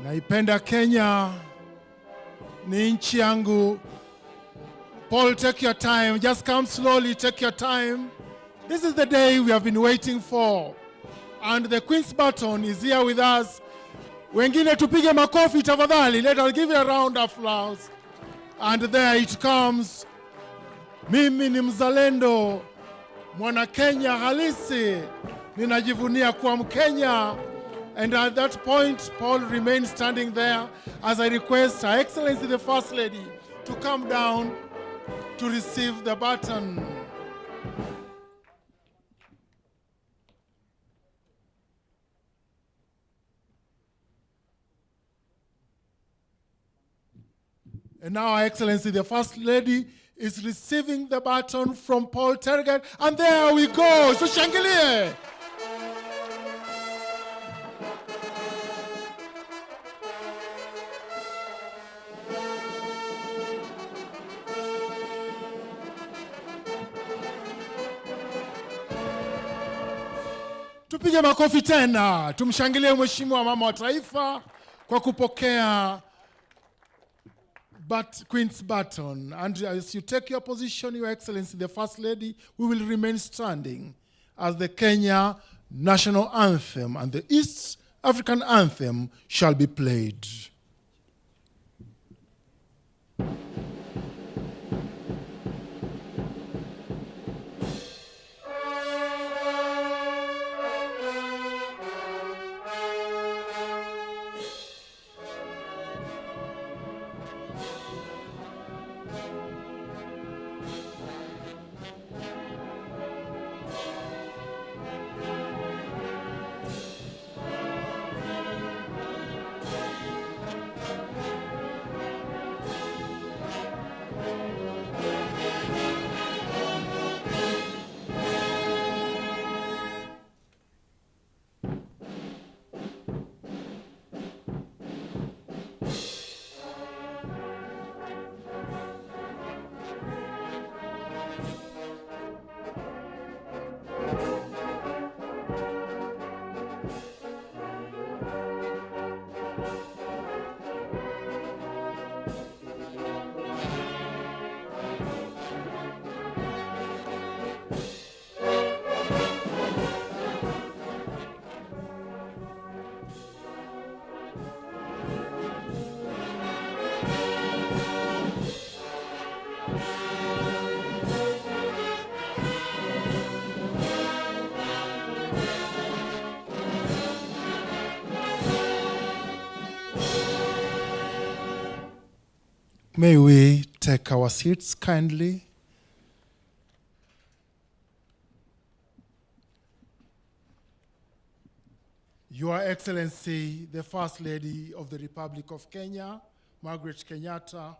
Naipenda Kenya, ni nchi yangu. Paul, take your time. Just come slowly, take your time. This is the day we have been waiting for. And the Queen's Baton is here with us. Wengine tupige makofi tafadhali. Let us give it a round of applause. And there it comes. Mimi ni mzalendo, mwana Kenya halisi. Ninajivunia kuwa Mkenya. And at that point, Paul remains standing there as I request Her Excellency the First Lady to come down to receive the baton. And now Her Excellency the First Lady is receiving the baton from Paul Tergat. And there we go. Tushangilie. Tupige makofi tena. Tumshangilie Mheshimiwa Mama wa Taifa kwa kupokea Queen's Baton. And as you take your position, Your Excellency the First Lady, we will remain standing as the Kenya national anthem and the East African anthem shall be played. May we take our seats kindly. Your Excellency, the First Lady of the Republic of Kenya, Margaret Kenyatta,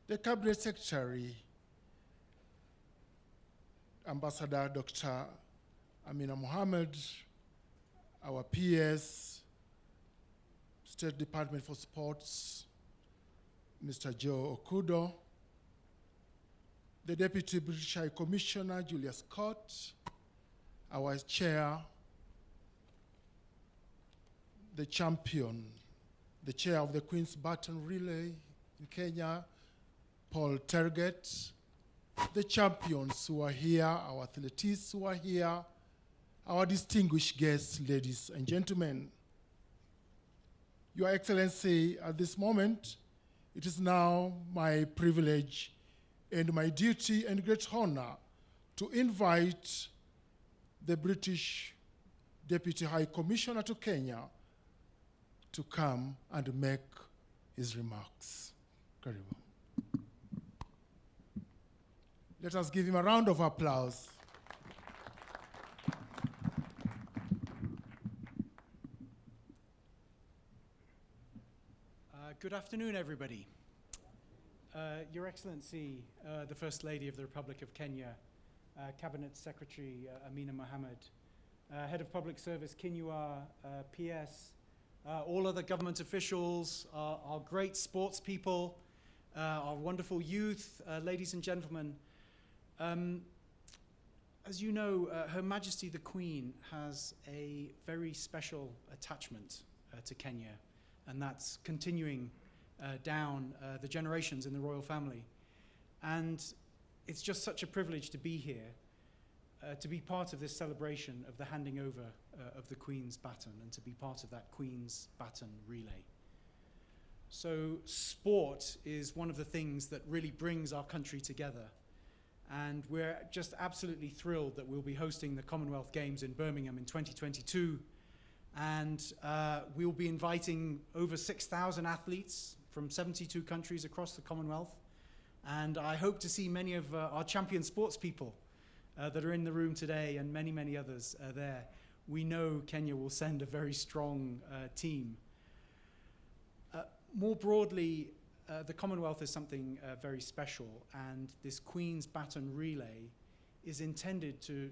the Cabinet Secretary, Ambassador Dr. Amina Mohammed, our PS, State Department for Sports, Mr. Joe Okudo, the Deputy British High Commissioner, Julia Scott, our chair, the champion, the chair of the Queen's Baton Relay in Kenya, Paul Tergat, the champions who are here, our athletes who are here, our distinguished guests, ladies and gentlemen. Your Excellency, at this moment, it is now my privilege and my duty and great honor to invite the British Deputy High Commissioner to Kenya to come and make his remarks. Karibu. Let us give him a round of applause. Good afternoon, everybody. Your Excellency, the First Lady of the Republic of Kenya, Cabinet Secretary Amina Mohammed, Head of Public Service Kinyua, PS, all other government officials, our great sports people, our wonderful youth, ladies and gentlemen. As you know, Her Majesty the Queen has a very special attachment to Kenya. and that's continuing down the generations in the royal family. And it's just such a privilege to be here, to be part of this celebration of the handing over of the Queen's baton, and to be part of that Queen's baton relay. So sport is one of the things that really brings our country together. And we're just absolutely thrilled that we'll be hosting the Commonwealth Games in Birmingham in 2022. And we'll be inviting over 6,000 athletes from 72 countries across the Commonwealth. And I hope to see many of our champion sports people that are in the room today, and many, many others there. We know Kenya will send a very strong team. More broadly, the Commonwealth is something very special, and this Queen's Baton Relay is intended to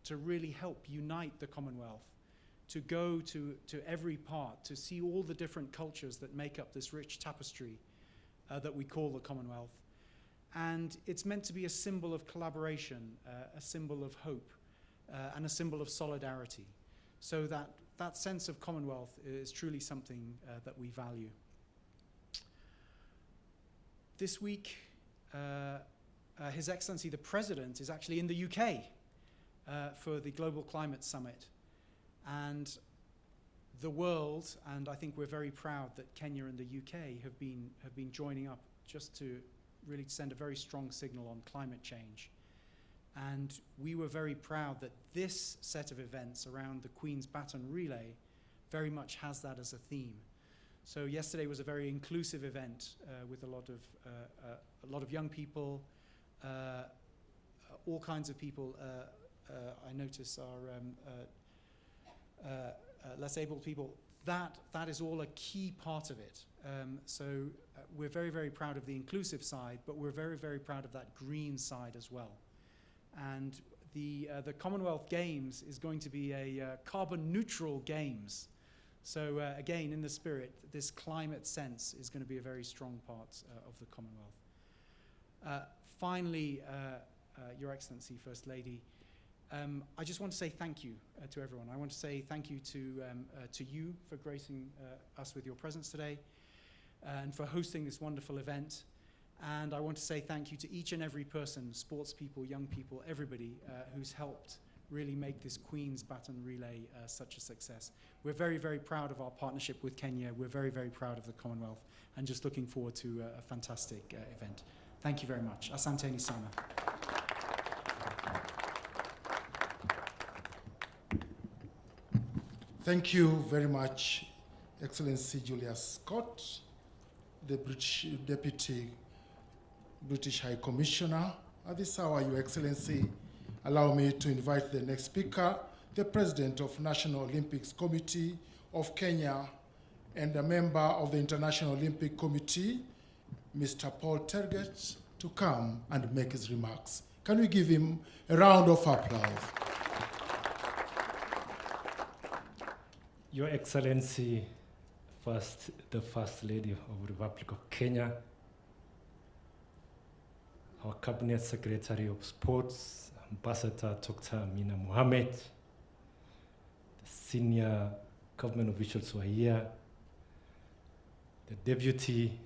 really help unite the Commonwealth, to go to every part, to see all the different cultures that make up this rich tapestry that we call the Commonwealth. And it's meant to be a symbol of collaboration, a symbol of hope, and a symbol of solidarity. So that sense of Commonwealth is truly something that we value. This week, His Excellency the President is actually in the UK for the Global Climate Summit. And the world, and I think we're very proud that Kenya and the UK have been joining up just to really send a very strong signal on climate change. And we were very proud that this set of events around the Queen's Baton Relay very much has that as a theme. So yesterday was a very inclusive event with a lot of young people, all kinds of people. I notice are less able people. That is all a key part of it. So we're very, very proud of the inclusive side, but we're very, very proud of that green side as well. And the Commonwealth Games is going to be a carbon neutral games. So again, in the spirit, this climate sense is going to be a very strong part of the Commonwealth. Finally, Your Excellency, First Lady, I just want to say thank you to everyone. I want to say thank you to you for gracing us with your presence today, and for hosting this wonderful event. And I want to say thank you to each and every person, sports people, young people, everybody who's helped really make this Queen's Baton Relay such a success. We're very, very proud of our partnership with Kenya. We're very, very proud of the Commonwealth, and just looking forward to a fantastic event. Thank you very much. Asanteni sana. Thank you very much, Excellency Julius Scott, the Deputy British High Commissioner. At this hour, Your Excellency, allow me to invite the next speaker, the President of National Olympics Committee of Kenya and a member of the International Olympic Committee, Mr. Paul Terget, to come and make his remarks. Can we give him a round of applause? Your Excellency, the First Lady of the Republic of Kenya, our Cabinet Secretary of Sports, Ambassador Dr. Amina Mohammed, the senior government officials who are here, the Deputy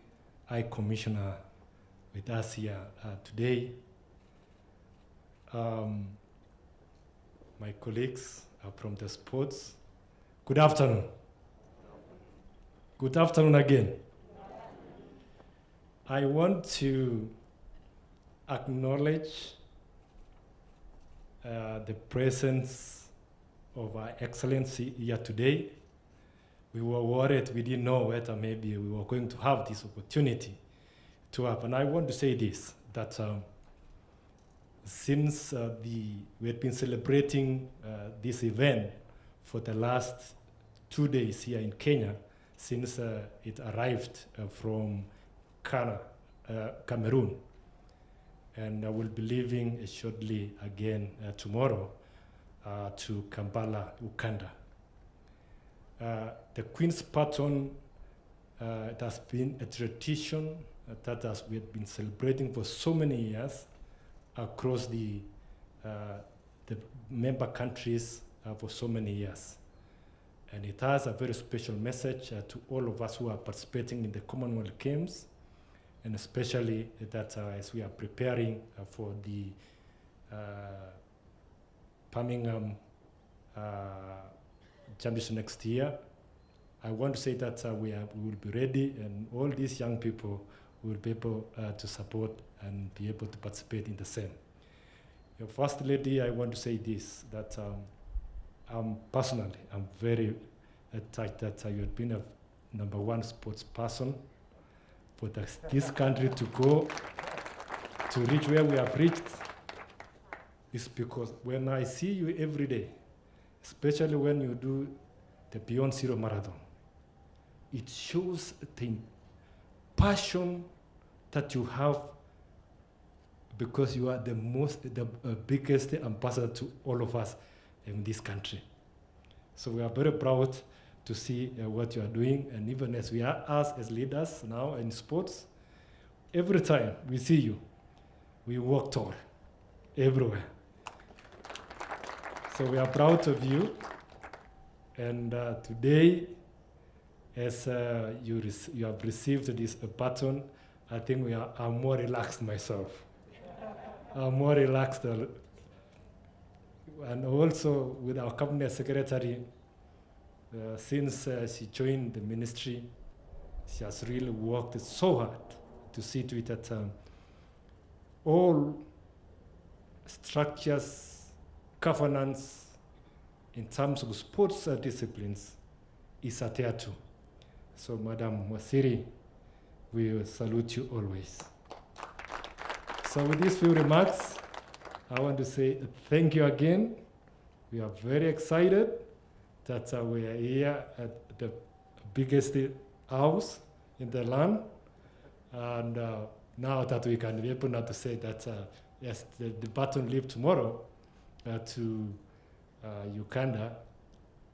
High Commissioner with us here today, my colleagues from the sports. Good afternoon. Good afternoon again. I want to acknowledge the presence of Our Excellency here today. We were worried, we didn't know whether maybe we were going to have this opportunity to have. And I want to say this, that since we had been celebrating this event for the last 2 days here in Kenya, since it arrived from Cameroon. And I will be leaving shortly again tomorrow to Kampala, Uganda. The Queen's Baton, it has been a tradition that we have been celebrating for so many years across the member countries for so many years. And it has a very special message to all of us who are participating in the Commonwealth Games, and especially that as we are preparing for the Birmingham Championship next year, I want to say that we will be ready, and all these young people will be able to support and be able to participate in the same. First Lady, I want to say this, that personally, I'm very touched that you have been a #1 sports person for this country to go to reach where we have reached. Is because when I see you every day, especially when you do the Beyond Zero Marathon, it shows the passion that you have, because you are the biggest ambassador to all of us in this country. So we are very proud to see what you are doing, and even as we are us as leaders now in sports, every time we see you, we walk tall everywhere. So we are proud of you, and today, as you have received this baton, I think I'm more relaxed myself. I'm more relaxed, and also with our cabinet secretary, since she joined the ministry, she has really worked so hard to see to it that all structures, governance in terms of sports disciplines is adhered to. So, Madam Wasiri, we will salute you always. So with these few remarks, I want to say thank you again. We are very excited that we are here at the biggest house in the land. And now that we can be able now to say that, yes, the baton leave tomorrow to Uganda,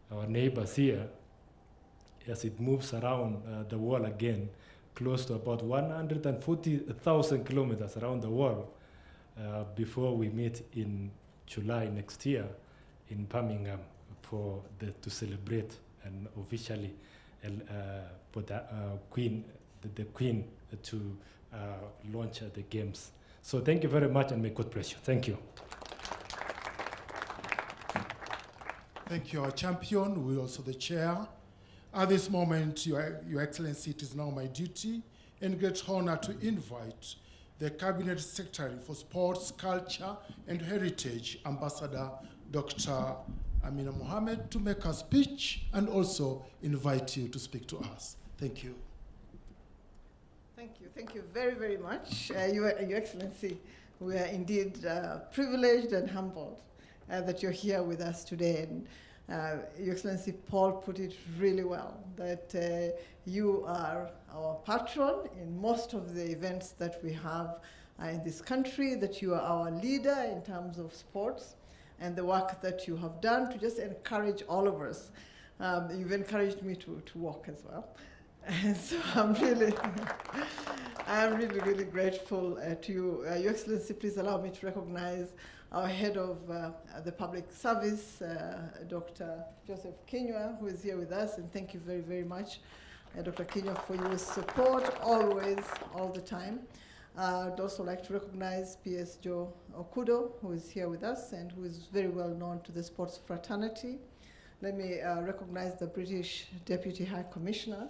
our neighbors here, as it moves around the world again, close to about 140,000 kilometers around the world before we meet in July next year in Birmingham to celebrate and officially for the Queen to launch the games. So thank you very much, and may God bless you. Thank you. Thank you, our champion, who is also the chair. At this moment, Your Excellency, it is now my duty and great honor to invite the Cabinet Secretary for Sports, Culture and Heritage, Ambassador Dr. Amina Mohammed, to make a speech and also invite you to speak to us. Thank you. Thank you very, very much. Your Excellency, we are indeed privileged and humbled that you're here with us today. And Your Excellency, Paul put it really well, that you are our patron in most of the events that we have in this country, that you are our leader in terms of sports, and the work that you have done to just encourage all of us. You've encouraged me to walk as well. And so I'm really grateful to you. Your Excellency, please allow me to recognize our head of the public service, Dr. Joseph Kinyua, who is here with us, and thank you very, very much, Dr. Kinyua, for your support always, all the time. I'd also like to recognize PS Joe Okudo, who is here with us and who is very well known to the sports fraternity. Let me recognize the British Deputy High Commissioner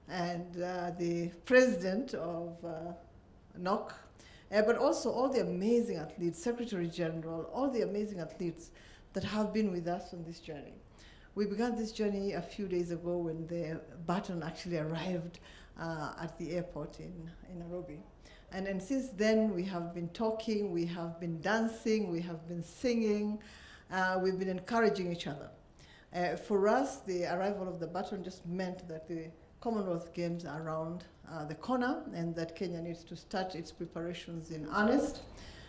and the President of NOC, but also all the amazing athletes, Secretary General, all the amazing athletes that have been with us on this journey. We began this journey a few days ago when the baton actually arrived at the airport in Nairobi. And since then, we have been talking, we have been dancing, we have been singing, we've been encouraging each other. For us, the arrival of the baton just meant that the Commonwealth Games are around the corner, and that Kenya needs to start its preparations in earnest.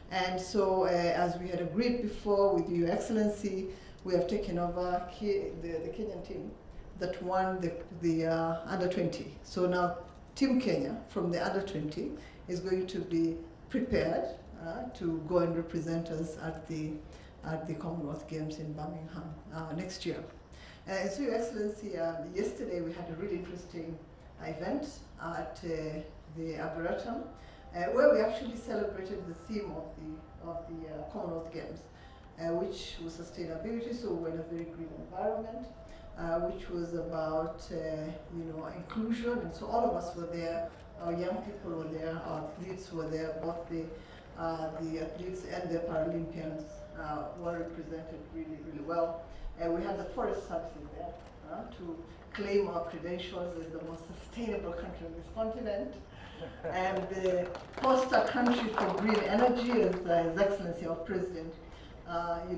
And so, as we had agreed before with Your Excellency, we have taken over the Kenyan team that won the under-20. So now Team Kenya from the under-20 is going to be prepared to go and represent us at the Commonwealth Games in Birmingham next year. So, Your Excellency, yesterday we had a really interesting event at the Arboretum, where we actually celebrated the theme of the Commonwealth Games, which was sustainability. So we're in a very green environment, which was about inclusion, and so all of us were there. Our young people were there, our athletes were there, both the athletes and the Paralympians were represented really, really well. We had the Forest Services there to claim our credentials as the most sustainable country on this continent, and the poster country for green energy, as His Excellency our President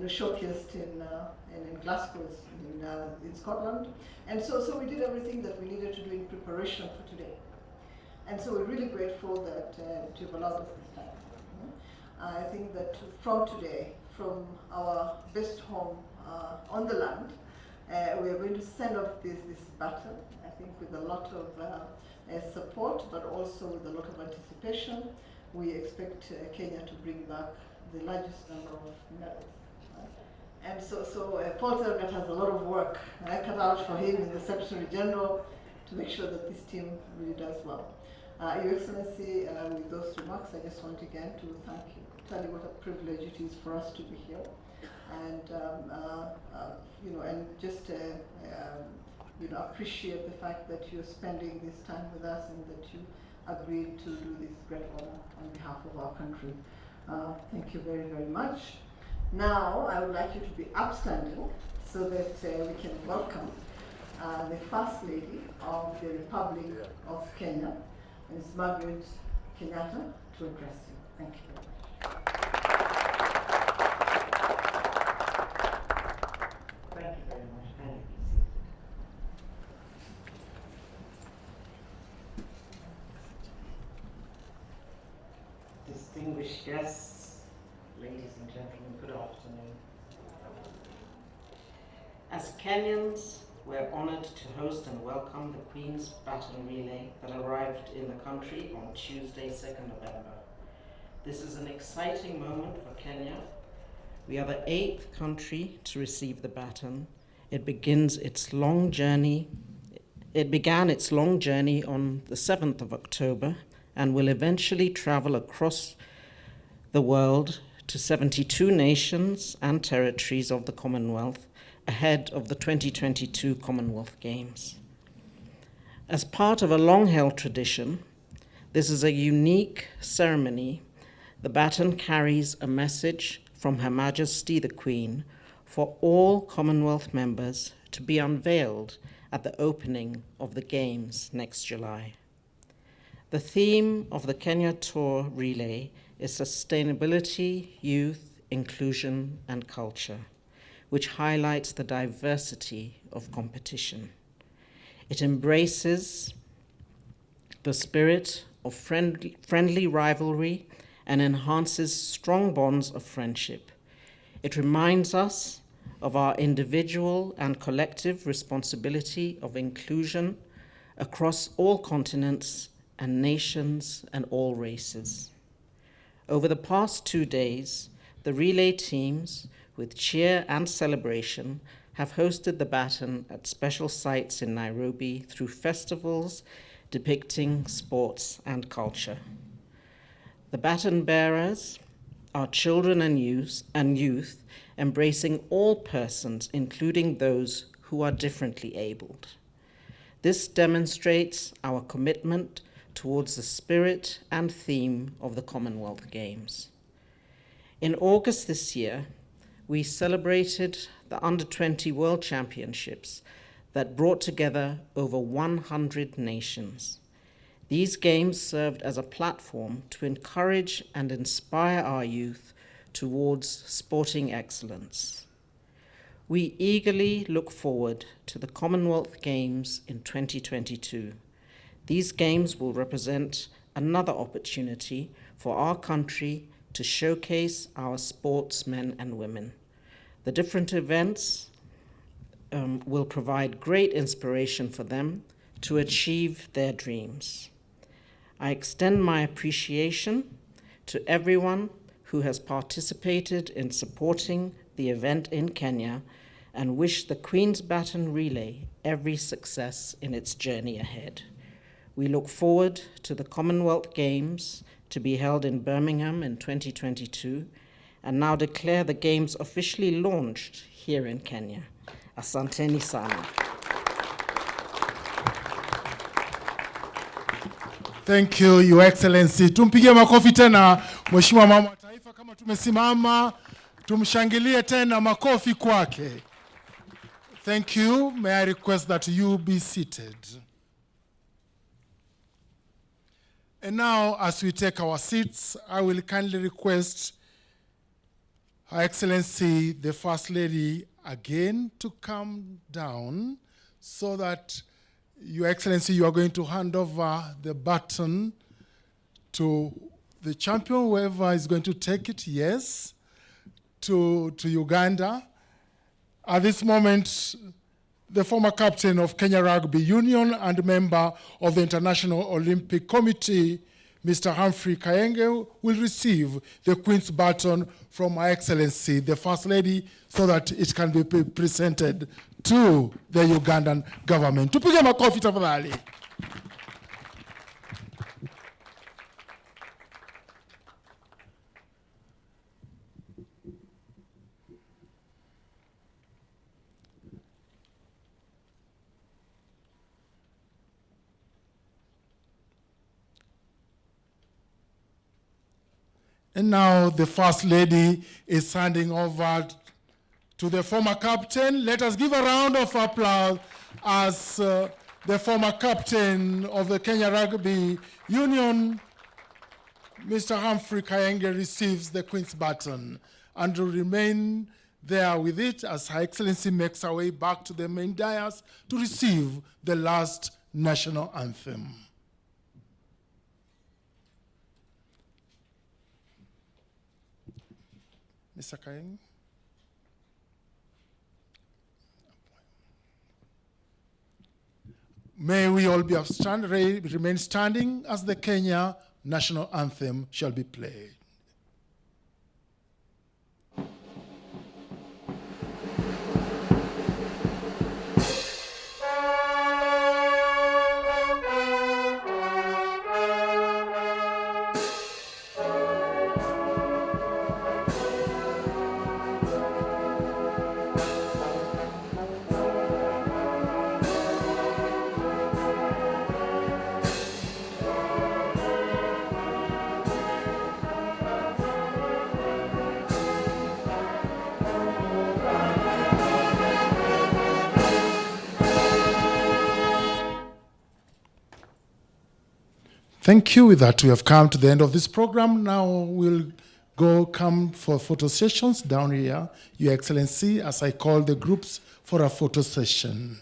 showcased in Glasgow, in Scotland. And so we did everything that we needed to do in preparation for today. And so we're really grateful that you've allowed us this time. I think that from today, from our best home on the land, we are going to send off this baton, I think with a lot of support, but also with a lot of anticipation. We expect Kenya to bring back the largest number of medals. And so Paul Tergat has a lot of work cut out for him in the Secretary General to make sure that this team really does well. Your Excellency, with those remarks, I just want again to thank you, tell you what a privilege it is for us to be here, and and just appreciate the fact that you're spending this time with us and that you agreed to do this great honor on behalf of our country. Thank you very, very much. Now, I would like you to be upstanding so that we can welcome the First Lady of the Republic of Kenya, Ms. Margaret Kenyatta, to address you. Thank you very much. Thank you very much. Kindly be seated. Distinguished guests, ladies and gentlemen, good afternoon. As Kenyans, we're honored to host and welcome the Queen's Baton Relay that arrived in the country on Tuesday, 2nd November. This is an exciting moment for Kenya. We are the 8th country to receive the baton. It began its long journey on the 7th of October and will eventually travel across the world to 72 nations and territories of the Commonwealth ahead of the 2022 Commonwealth Games. As part of a long-held tradition, this is a unique ceremony. The baton carries a message from Her Majesty the Queen for all Commonwealth members to be unveiled at the opening of the Games next July. The theme of the Kenya Tour Relay is Sustainability, Youth, Inclusion, and Culture, which highlights the diversity of competition. It embraces the spirit of friendly rivalry and enhances strong bonds of friendship. It reminds us of our individual and collective responsibility of inclusion across all continents and nations and all races. Over the past 2 days, the relay teams, with cheer and celebration, have hosted the baton at special sites in Nairobi through festivals depicting sports and culture. The baton bearers are children and youth, embracing all persons, including those who are differently abled. This demonstrates our commitment towards the spirit and theme of the Commonwealth Games. In August this year, we celebrated the Under-20 World Championships that brought together over 100 nations. These games served as a platform to encourage and inspire our youth towards sporting excellence. We eagerly look forward to the Commonwealth Games in 2022. These games will represent another opportunity for our country to showcase our sportsmen and women. The different events will provide great inspiration for them to achieve their dreams. I extend my appreciation to everyone who has participated in supporting the event in Kenya and wish the Queen's Baton Relay every success in its journey ahead. We look forward to the Commonwealth Games to be held in Birmingham in 2022, and now declare the Games officially launched here in Kenya. Asanteni sana. Thank you, Your Excellency. Tumpigie makofi tena Mheshimiwa Mama wa Taifa. Kama tumesimama, tumshangilie tena, makofi kwake. Thank you. May I request that you be seated. And now, as we take our seats, I will kindly request Her Excellency, the First Lady, again to come down so that, Your Excellency, you are going to hand over the baton to the champion, whoever is going to take it, yes, to Uganda. At this moment, the former captain of Kenya Rugby Union and member of the International Olympic Committee, Mr. Humphrey Kayenge, will receive the Queen's Baton from Her Excellency, the First Lady, so that it can be presented to the Ugandan government. Tupige makofi tafadhali. And now the First Lady is handing over to the former captain. Let us give a round of applause as the former captain of the Kenya Rugby Union, Mr. Humphrey Kayenge, receives the Queen's Baton and will remain there with it as Her Excellency makes her way back to the main dais to receive the last national anthem. Mr. Kayenge. May we all be remain standing as the Kenya national anthem shall be played. Thank you. With that, we have come to the end of this program. Now we'll come for photo sessions down here, Your Excellency, as I call the groups for a photo session.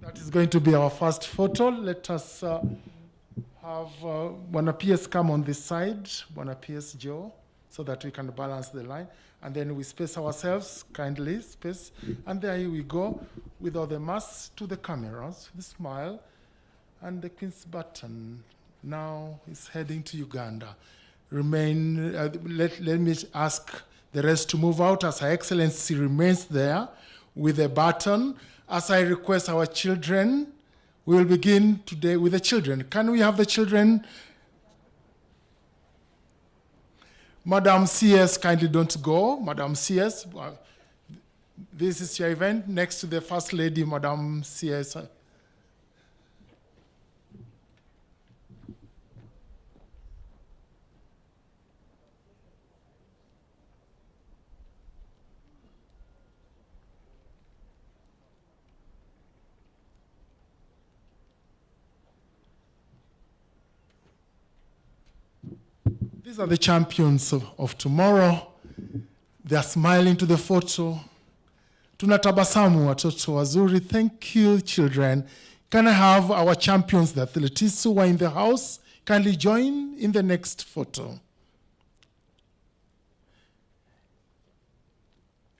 That is going to be our first photo. Let us have Bwana PS come on this side, Bwana PS Joe, so that we can balance the line. And then we space ourselves, kindly space. And there we go, with all the masks to the cameras, the smile. And the Queen's Baton now is heading to Uganda. Let me ask the rest to move out as Her Excellency remains there with a baton. As I request our children, we will begin today with the children. Can we have the children? Madam CS, kindly don't go. Madam CS, this is your event next to the First Lady, Madam CS. These are the champions of tomorrow. They are smiling to the photo. Tunatabasamu watoto wazuri. Thank you, children. Can I have our champions, the athletes who are in the house, kindly join in the next photo?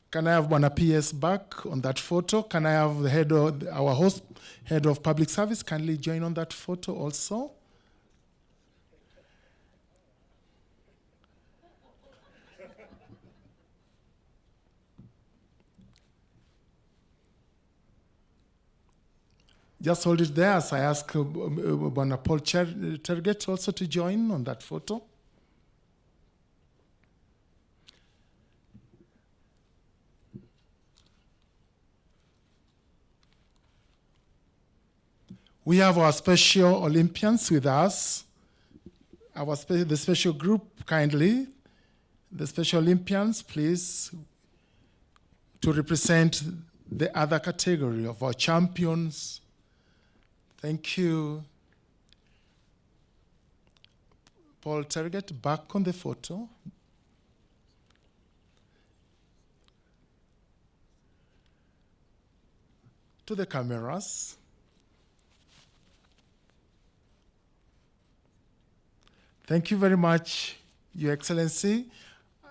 Can I have Bwana PS back on that photo? Can I have the head of our host, head of public service, kindly join on that photo also? Just hold it there as I ask Bwana Paul Terget also to join on that photo. We have our Special Olympians with us. The special group, kindly. The Special Olympians, please, to represent the other category of our champions. Thank you. Paul Terget, back on the photo. To the cameras. Thank you very much, Your Excellency.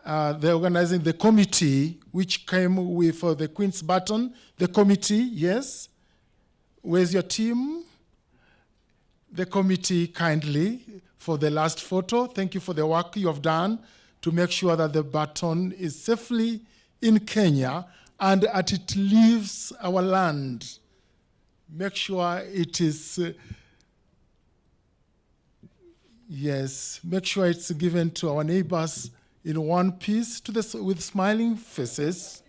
The committee, which came with for the Queen's Baton, the committee, yes. Where's your team? The committee, kindly, for the last photo. Thank you for the work you have done to make sure that the baton is safely in Kenya and that it leaves our land. Make sure it is, yes, make sure it's given to our neighbors in one piece with smiling faces.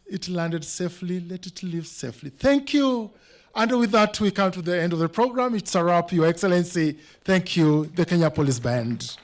It landed safely, let it leave safely. Thank you. And with that, we come to the end of the program. It's a wrap, Your Excellency. Thank you, the Kenya Police Band.